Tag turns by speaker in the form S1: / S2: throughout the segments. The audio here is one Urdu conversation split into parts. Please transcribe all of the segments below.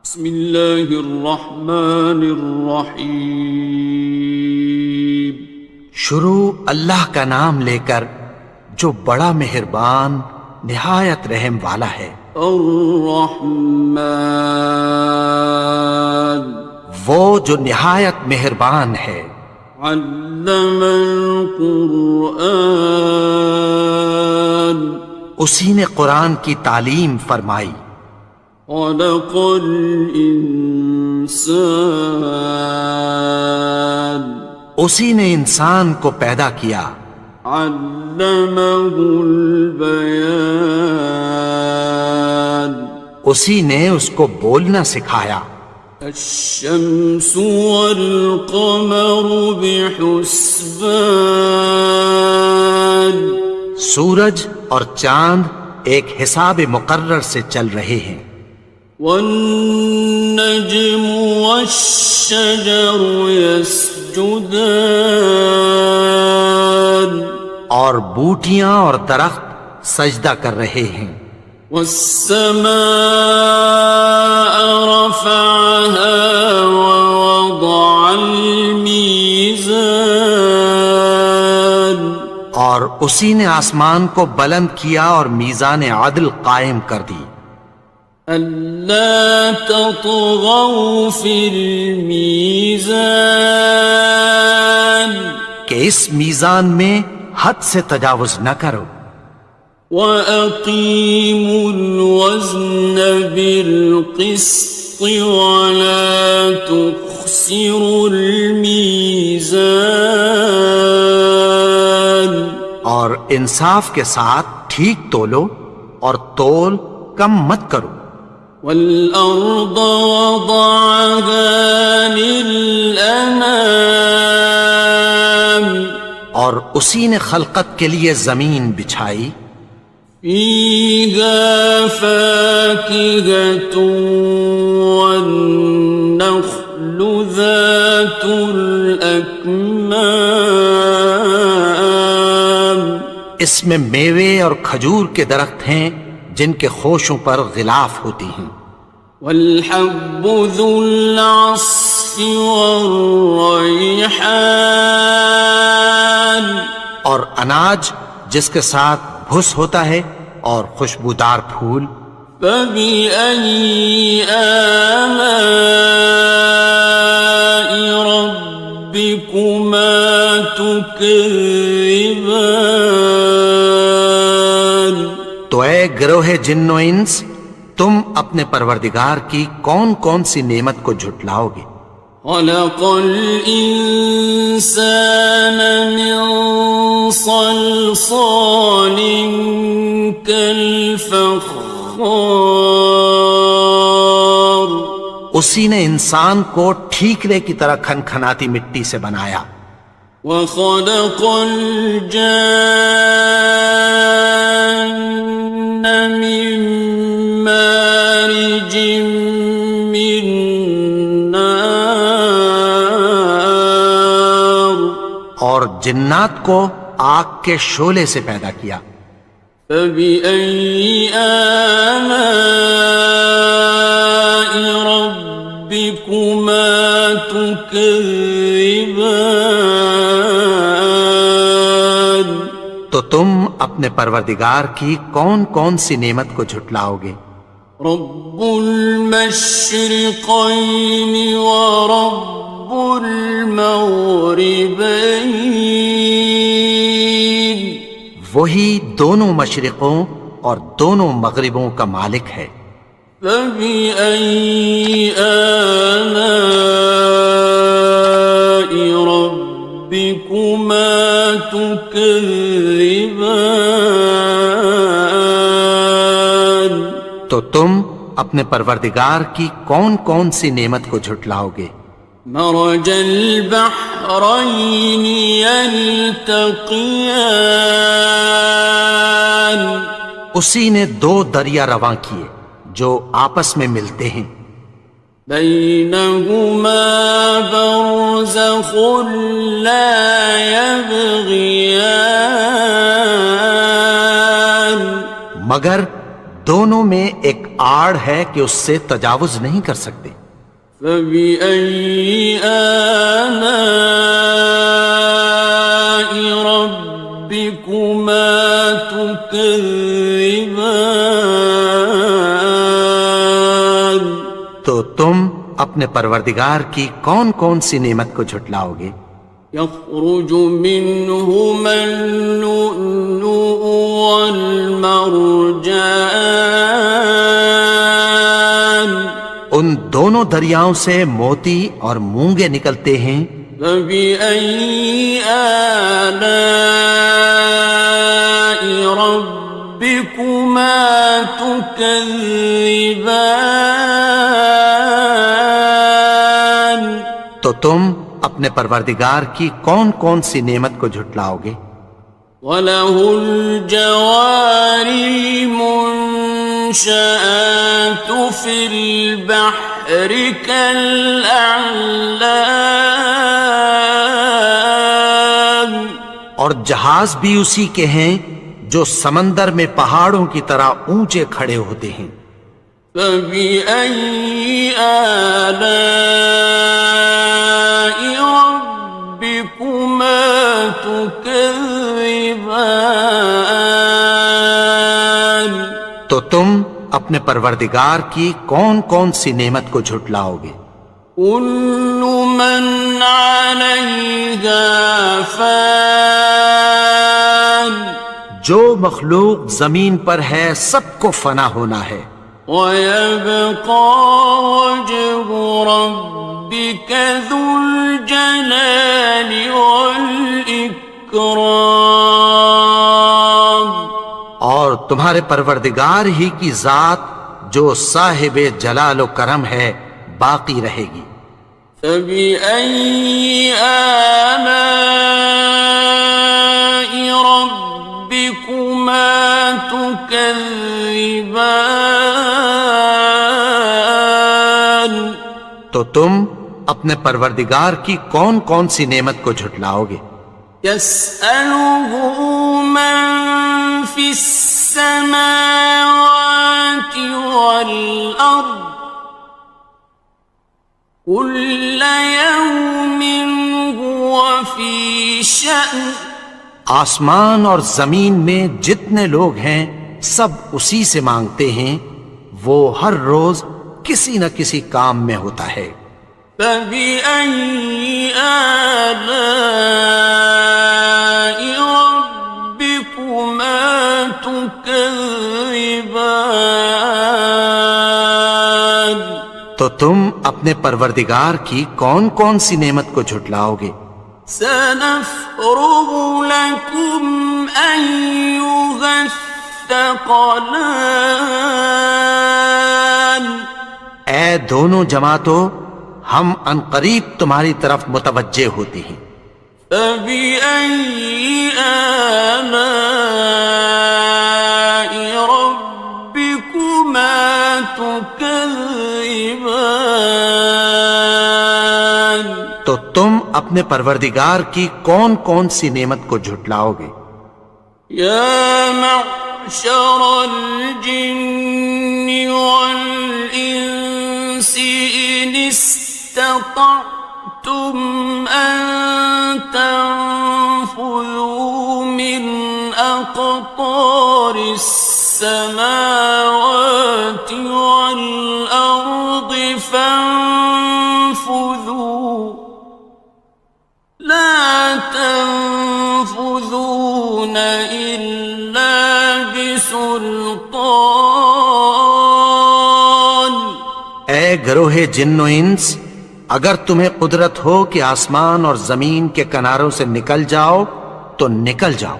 S1: بسم اللہ الرحمن الرحیم۔
S2: شروع اللہ کا نام لے کر جو بڑا مہربان نہایت رحم والا ہے۔
S1: الرحمن،
S2: وہ جو نہایت مہربان ہے۔
S1: علم القرآن،
S2: اسی نے قرآن کی تعلیم فرمائی۔
S1: خلق الانسان،
S2: اسی نے انسان کو پیدا کیا۔
S1: علمہ البیان،
S2: اسی نے اس کو بولنا سکھایا۔
S1: الشمس والقمر بحسبان،
S2: سورج اور چاند ایک حساب مقرر سے چل رہے ہیں۔
S1: والنجم والشجر يسجدان،
S2: اور بوٹیاں اور درخت سجدہ کر رہے ہیں۔
S1: والسماء رفعها ووضع الميزان،
S2: اور اسی نے آسمان کو بلند کیا اور میزان عدل قائم کر دی۔
S1: ألا تطغوا في الميزان،
S2: کہ اس میزان میں حد سے تجاوز نہ کرو۔
S1: وَأَقِيمُوا الْوَزْنَ بِالْقِسْطِ وَلَا تُخْسِرُوا الْمِيزَانَ،
S2: اور انصاف کے ساتھ ٹھیک تولو اور تول کم مت کرو۔
S1: وَالْأَرْضَ وَضَعَهَا لِلْأَنَامِ،
S2: اور اسی نے خلقت کے لیے زمین بچھائی۔
S1: فِيهَا فَاكِهَةٌ وَالنَّخْلُ ذَاتُ الْأَكْمَامِ،
S2: اس میں میوے اور کھجور کے درخت ہیں جن کے خوشوں پر غلاف ہوتی ہیں۔
S1: وَالْحَبُّ ذُو الْعَصْفِ وَالرَّيْحَانِ،
S2: اور اناج جس کے ساتھ بھس ہوتا ہے اور خوشبودار پھول۔
S1: فَبِأَيِّ آلَاءِ رَبِّكُمَا تُكَذِّبَانِ،
S2: تو اے گروہ جن و انس، تم اپنے پروردگار کی کون کون سی نعمت کو جھٹلاؤ گے؟
S1: خَلَقَ الْإِنسَانَ مِنْ صَلْصَالٍ كَالْفَخَّارِ،
S2: اسی نے انسان کو ٹھیکرے کی طرح کھنکھناتی مٹی سے بنایا۔
S1: وَخَلَقَ الْجَانَّ مِن مَّارِجٍ مِّن نَّارٍ،
S2: اور جنات کو آگ کے شعلے سے پیدا کیا۔
S1: فَبِأَيِّ آلَاءِ رَبِّكُمَا تُكَذِّبَانِ،
S2: تو تم اپنے پروردگار کی کون کون سی نعمت کو جھٹلاؤ گے؟
S1: رب المشرقین ورب المغربین،
S2: وہی دونوں مشرقوں اور دونوں مغربوں کا مالک ہے۔
S1: فَبِأَيِّ آلَاءِ رَبِّكُمَا تُكَذِّبَانِ،
S2: تو تم اپنے پروردگار کی کون کون سی نعمت کو جھٹلاؤ گے؟
S1: مرج البحرین یلتقیان،
S2: اسی نے دو دریا رواں کیے جو آپس میں ملتے ہیں۔
S1: بینہما برزخ لا یبغیان،
S2: مگر دونوں میں ایک آڑ ہے کہ اس سے تجاوز نہیں کر سکتے۔
S1: فبأي آلاء ربكما تكذبان؟
S2: تو تم اپنے پروردگار کی کون کون سی نعمت کو جھٹلاؤ گے؟
S1: يخرج منهما اللؤلؤ والمرجان
S2: ان دونوں دریاؤں سے موتی اور مونگے نکلتے ہیں۔
S1: فبأي آلاء ربكما تكذبان؟
S2: تو تم اپنے پروردگار کی کون کون سی نعمت کو جھٹلاؤ گے؟
S1: وَلَهُ الْجَوَارِ الْمُنشَآتُ فِي الْبَحْرِ كَالْأَعْلَامِ،
S2: اور جہاز بھی اسی کے ہیں جو سمندر میں پہاڑوں کی طرح اونچے کھڑے ہوتے ہیں۔
S1: فَبِأَيِّ آلَاءِ رَبِّكُمَا تُكَذِّبَانِ؟
S2: تو تم اپنے پروردگار کی کون کون سی نعمت کو جھٹلاؤ گے؟
S1: كُلُّ مَنْ عَلَيْهَا فَانٍ،
S2: جو مخلوق زمین پر ہے سب کو فنا ہونا ہے۔
S1: وَيَبْقَى وَجْهُ رَبِّكَ ذُو الْجَلَالِ وَالْإِكْرَامِ،
S2: اور تمہارے پروردگار ہی کی ذات جو صاحب جلال و کرم ہے باقی رہے گی۔
S1: فَبِأَيِّ آلَاءِ رَبِّكُمَا تُكَذِّبَانِ؟
S2: تو تم اپنے پروردگار کی کون کون سی نعمت کو جھٹلاؤ گے؟
S1: يَسْأَلُهُ مَن فِي السَّمَاوَاتِ وَالْأَرْضِ كُلَّ يَوْمٍ هُوَ فِي شَأْنٍ،
S2: آسمان اور زمین میں جتنے لوگ ہیں سب اسی سے مانگتے ہیں، وہ ہر روز کسی نہ کسی کام میں ہوتا ہے۔
S1: فَبِأَيِّ آلَاءِ رَبِّكُمَا تُكَذِّبَانِ؟
S2: تو تم اپنے پروردگار کی کون کون سی نعمت کو جھٹلاؤ گے؟
S1: سَنَفْرُغُ لَكُمْ أَيُّهَ الثَّقَلَانِ؟
S2: اے دونوں جماعتوں، ہم عنقریب تمہاری طرف متوجہ ہوتے ہیں۔
S1: فَبِأَيِّ آلَاءِ رَبِّكُمَا تُكَذِّبَانِ؟
S2: تو تم اپنے پروردگار کی کون کون سی نعمت کو جھٹلاؤ گے؟
S1: يَا مَعْشَرَ الْجِنِّ وَالْإِنسِ إِنِ اسْتَطَعْتُمْ أَن تَنفُذُوا مِنْ أَقْطَارِ السَّمَاوَاتِ وَالْأَرْضِ فَانفُذُوا لَا تَنفُذُونَ إِلَّا بِسُلْطَانٍ۔
S2: اے گروہ جن و انس، اگر تمہیں قدرت ہو کہ آسمان اور زمین کے کناروں سے نکل جاؤ تو نکل جاؤ،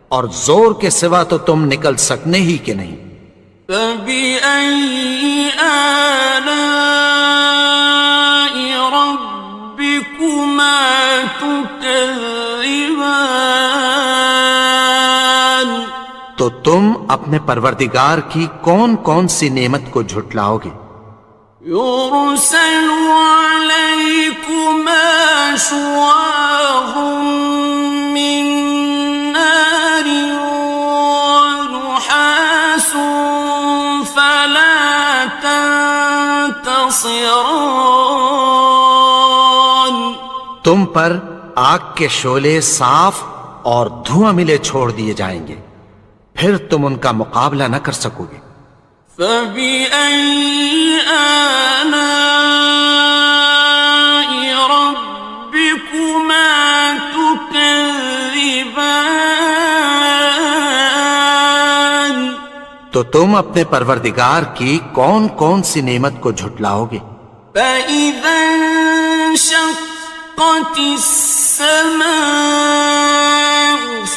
S2: اور زور کے سوا تو تم نکل سکنے ہی کہ نہیں۔
S1: فَبِأَيِّ آلَاءِ رَبِّكُمَا تُكَذِّبَانِ؟
S2: تو تم اپنے پروردگار کی کون کون سی نعمت کو جھٹلاؤ گے؟
S1: يُرْسَلُ عَلَيْكُمَا شُوَاظٌ مِّن نَّارٍ وَنُحَاسٌ فَلَا حصران
S2: تم پر آگ کے شعلے صاف اور دھواں ملے چھوڑ دیے جائیں گے، پھر تم ان کا مقابلہ نہ کر سکو گے۔
S1: فبأي آلاء ربكما تكذبان
S2: تو تم اپنے پروردگار کی کون کون سی نعمت کو جھٹلاؤ گے؟
S1: فإذا انشقت السماء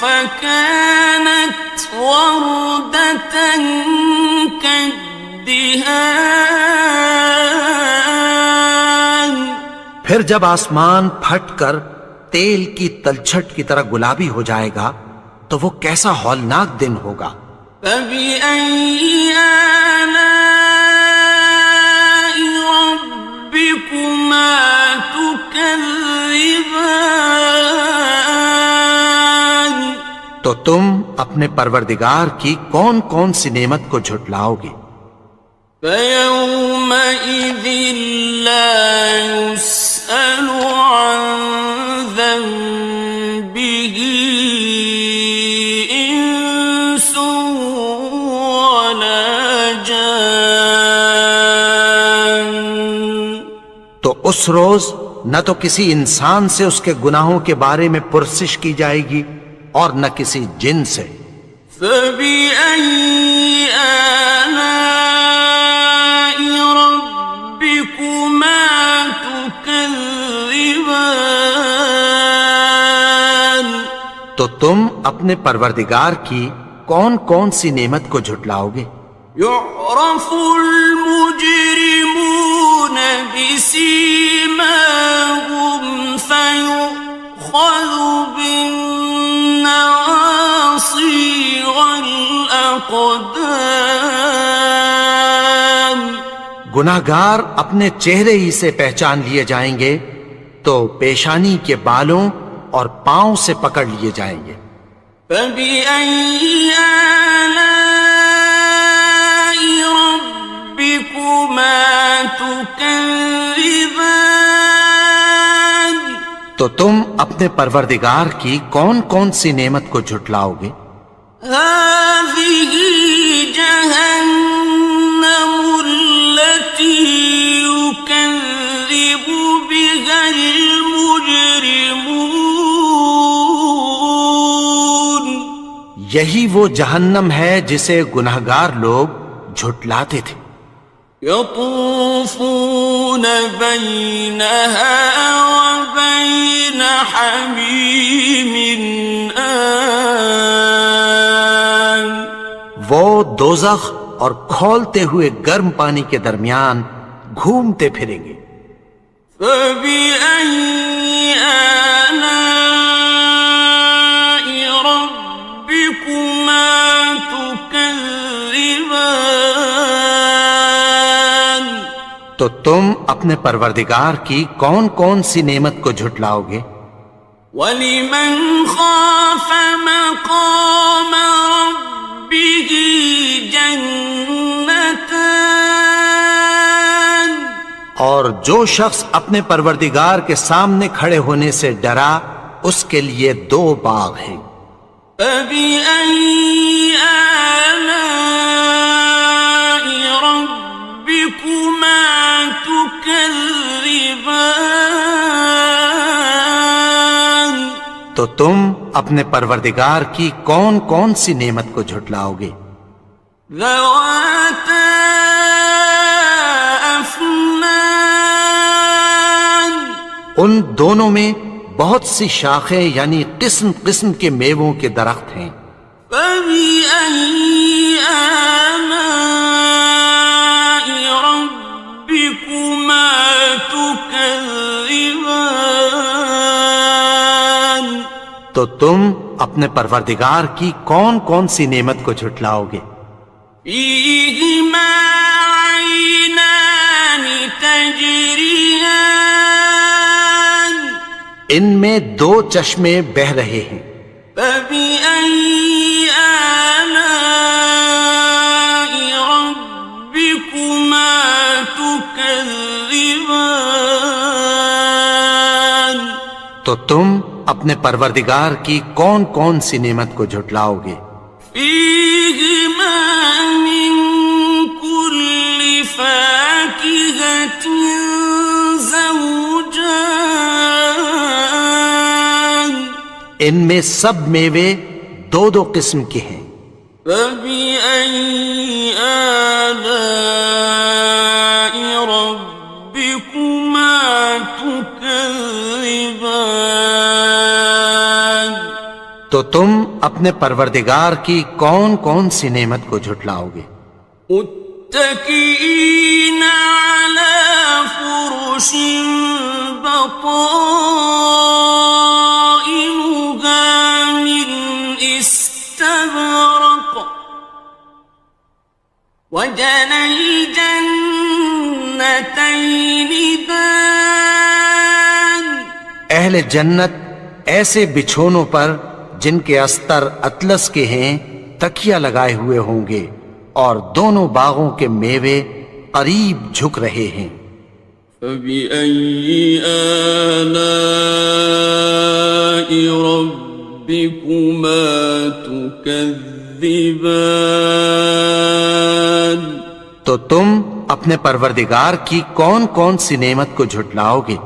S1: فكانت وردة كالدهان
S2: پھر جب آسمان پھٹ کر تیل کی تلچھٹ کی طرح گلابی ہو جائے گا تو وہ کیسا ہولناک دن ہوگا۔
S1: فبأي آلاء ربكما تكذبان
S2: تو تم اپنے پروردگار کی کون کون سی نعمت کو جھٹلاؤ گے؟
S1: فيومئذ لا يسأل عن ذنبه إنس ولا جان
S2: تو اس روز نہ تو کسی انسان سے اس کے گناہوں کے بارے میں پرسش کی جائے گی اور نہ کسی جن سے۔
S1: فبأي آلاء ربكما تكذبان
S2: تو تم اپنے پروردگار کی کون کون سی نعمت کو جھٹلاؤ گے؟
S1: يعرف المجرمون بسيماهم فيؤخذ بالنواصي والأقدام
S2: گناہگار اپنے چہرے ہی سے پہچان لیے جائیں گے تو پیشانی کے بالوں اور پاؤں سے پکڑ لیے جائیں گے۔
S1: فبأي آلاء ربكما تكذبان
S2: تو تم اپنے پروردگار کی کون کون سی نعمت کو جھٹلاؤ گے؟
S1: هذه جهنم التي يكذب بها المجرمون
S2: یہی وہ جہنم ہے جسے گناہگار لوگ جھٹلاتے تھے۔
S1: يطوفون بينها وبين حميم آن
S2: وہ دوزخ اور کھولتے ہوئے گرم پانی کے درمیان گھومتے پھریں گے۔
S1: فبأي آلاء ربكما تكذبان
S2: تو تم اپنے پروردگار کی کون کون سی نعمت کو جھٹلاؤ گے؟
S1: وَلِمَنْ خَافَ مَقَامَ رَبِّهِ جَنَّتَانِ
S2: اور جو شخص اپنے پروردگار کے سامنے کھڑے ہونے سے ڈرا اس کے لیے دو باغ ہیں۔
S1: فَبِأَيِّ آلَاءِ رَبِّكُمَا تُكَذِّبَانِ
S2: تو تم اپنے پروردگار کی کون کون سی نعمت کو جھٹلاؤ گے؟
S1: ذَوَاتَا أَفْنَانٍ
S2: ان دونوں میں بہت سی شاخیں یعنی قسم قسم کے میووں کے درخت ہیں۔
S1: فَبِأَيِّ آلَاءِ رَبِّكُمَا تُكَذِّبَانِ
S2: تو تم اپنے پروردگار کی کون کون سی نعمت کو جھٹلاؤ گے؟
S1: فِيهِمَا عَيْنَانِ تَجْرِيَانِ
S2: ان میں دو چشمے بہہ رہے ہیں۔
S1: فَبِأَيِّ آلَاءِ رَبِّكُمَا تُكَذِّبَانِ
S2: تو تم اپنے پروردگار کی کون کون سی نعمت کو جھٹلاؤ گے؟
S1: فيهما من كل فاكهة زوجان
S2: ان میں سب میوے دو دو قسم کے ہیں۔
S1: فبأي آلاء ربكما تكذبان
S2: تو تم اپنے پروردگار کی کون کون سی نعمت کو جھٹلاؤ گے؟
S1: متكئين على فرش بطائنها من استبرق وجنى الجنتين دان
S2: اہل جنت ایسے بچھونوں پر جن کے استر اطلس کے ہیں تکیہ لگائے ہوئے ہوں گے، اور دونوں باغوں کے میوے قریب جھک رہے ہیں۔
S1: فبأي آلاء ربكما تكذبان
S2: تو تم اپنے پروردگار کی کون کون سی نعمت کو جھٹلاؤ گے؟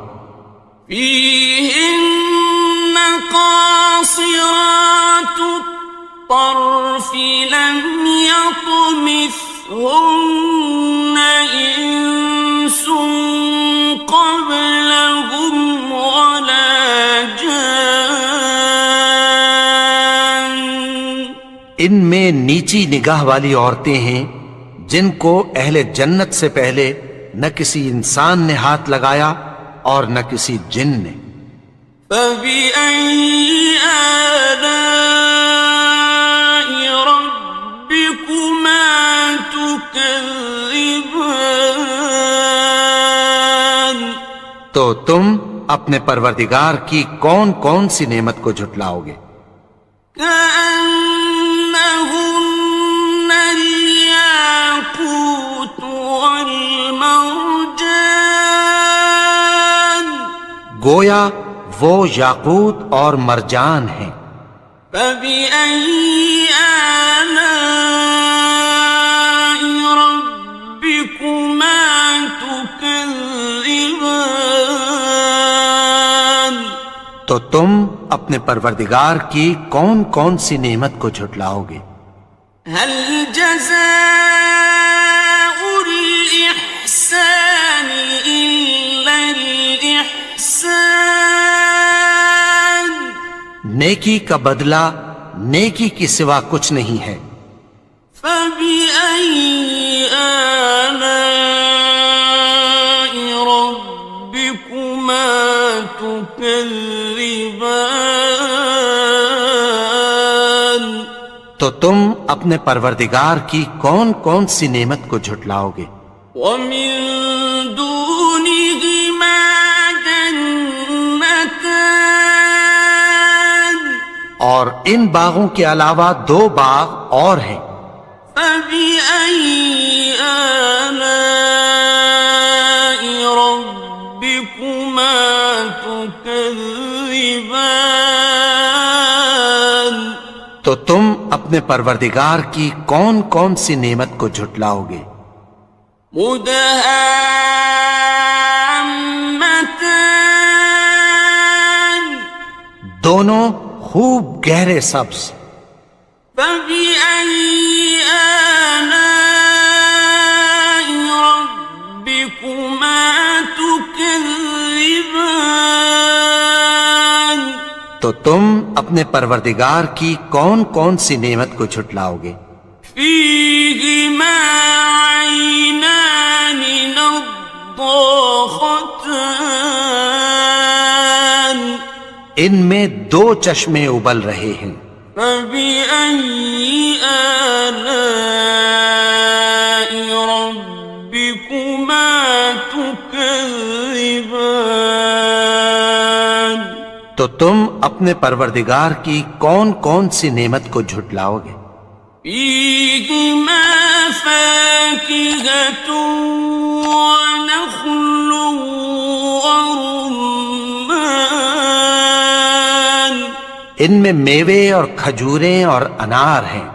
S1: فيهن قاصرات الطرف لم يطمثهن إنس قبلهم ولا جان
S2: ان میں نیچی نگاہ والی عورتیں ہیں جن کو اہل جنت سے پہلے نہ کسی انسان نے ہاتھ لگایا اور نہ کسی جن نے۔
S1: فبأي آلاء ربكما تكذبان
S2: تو تم اپنے پروردگار کی کون کون سی نعمت کو جھٹلاؤ گے؟
S1: كأنهن الياقوت والمرجان
S2: گویا وہ یاقوت اور مرجان ہیں۔
S1: فبأي آلاء ربكما تكذبان
S2: تو تم اپنے پروردگار کی کون کون سی نعمت کو جھٹلاؤ گے؟
S1: هل جزاء الإحسان إلا الإحسان
S2: نیکی کا بدلہ نیکی کی سوا کچھ نہیں ہے۔
S1: فبأي آلاء ربكما تكذبان
S2: تو تم اپنے پروردگار کی کون کون سی نعمت کو جھٹلاؤ گے؟
S1: ومن دونهما جنتان
S2: اور ان باغوں کے علاوہ دو باغ اور ہیں۔
S1: فبأي آلاء ربكما تكذبان
S2: تو تم اپنے پروردگار کی کون کون سی نعمت کو جھٹلاؤ گے؟
S1: مدهامتان
S2: دونوں خوب گہرے سبز۔
S1: فبأي آلاء ربكما تكذبان
S2: تو تم اپنے پروردگار کی کون کون سی نعمت کو جھٹلاؤ گے؟
S1: فيهما عينان نضاختان
S2: ان میں دو چشمے ابل رہے ہیں۔
S1: فبأي آلاء ربكما تكذبان
S2: تو تم اپنے پروردگار کی کون کون سی نعمت کو جھٹلاؤ گے؟
S1: فيهما فاكهة ونخل ورمان
S2: ان میں میوے اور کھجوریں اور انار ہیں۔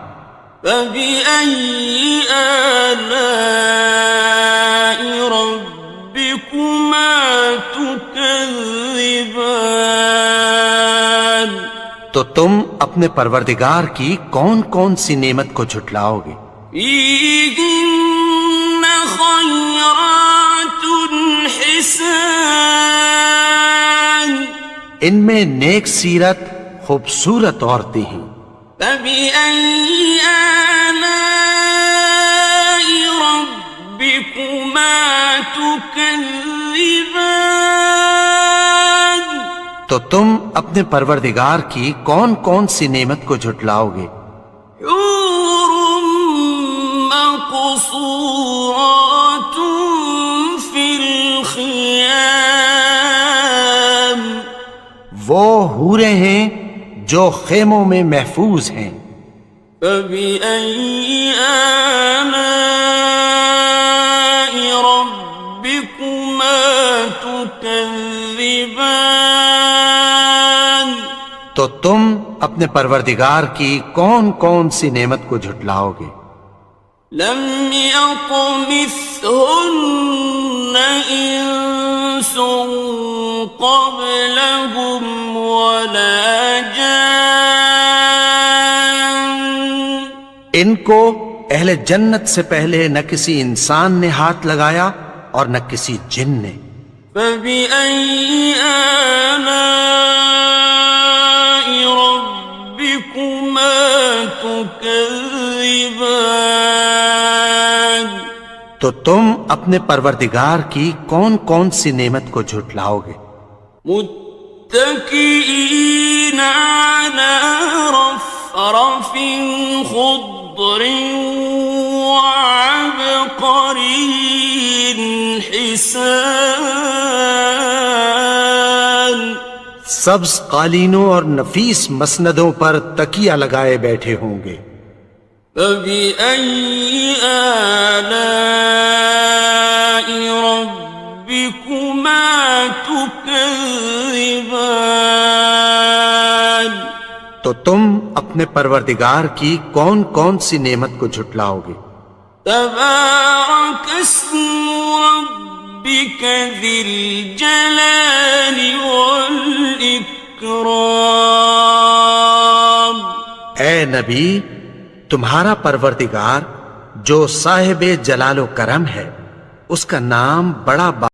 S1: فبأي آلاء ربكما تكذبان؟
S2: تو تم اپنے پروردگار کی کون کون سی نعمت کو جھٹلاؤ گے؟
S1: فيهن خيرات حسان،
S2: ان میں نیک سیرت خوبصورت عورتیں ہیں۔
S1: فبأي آلاء ربكما تكذبان؟
S2: تو تم اپنے پروردگار کی کون کون سی نعمت کو جھٹلاؤ گے؟
S1: حور مقصورات في الخيام،
S2: وہ حوریں ہیں جو خیموں میں محفوظ ہیں۔
S1: فبأي آلاء ربكما تكذبان؟
S2: تو تم اپنے پروردگار کی کون کون سی نعمت کو جھٹلاؤ گے؟
S1: لم يطمثهن إنس قبلهم ولا جان،
S2: ان کو اہل جنت سے پہلے نہ کسی انسان نے ہاتھ لگایا اور نہ کسی جن نے۔
S1: فبأي آلاء ربكما تكذبان؟
S2: تو تم اپنے پروردگار کی کون کون سی نعمت کو جھٹلاؤ گے؟
S1: متكئين على رفرف خضر وعبقري حسان،
S2: سبز قالینوں اور نفیس مسندوں پر تکیہ لگائے بیٹھے ہوں گے۔
S1: فبأي آلاء ربكما تكذبان؟
S2: تو تم اپنے پروردگار کی کون کون سی نعمت کو جھٹلاؤ گے؟
S1: تبارك اسم ربك ذي الجلال والإكرام۔
S2: اے نبی، تمہارا پروردگار جو صاحب جلال و کرم ہے، اس کا نام بڑا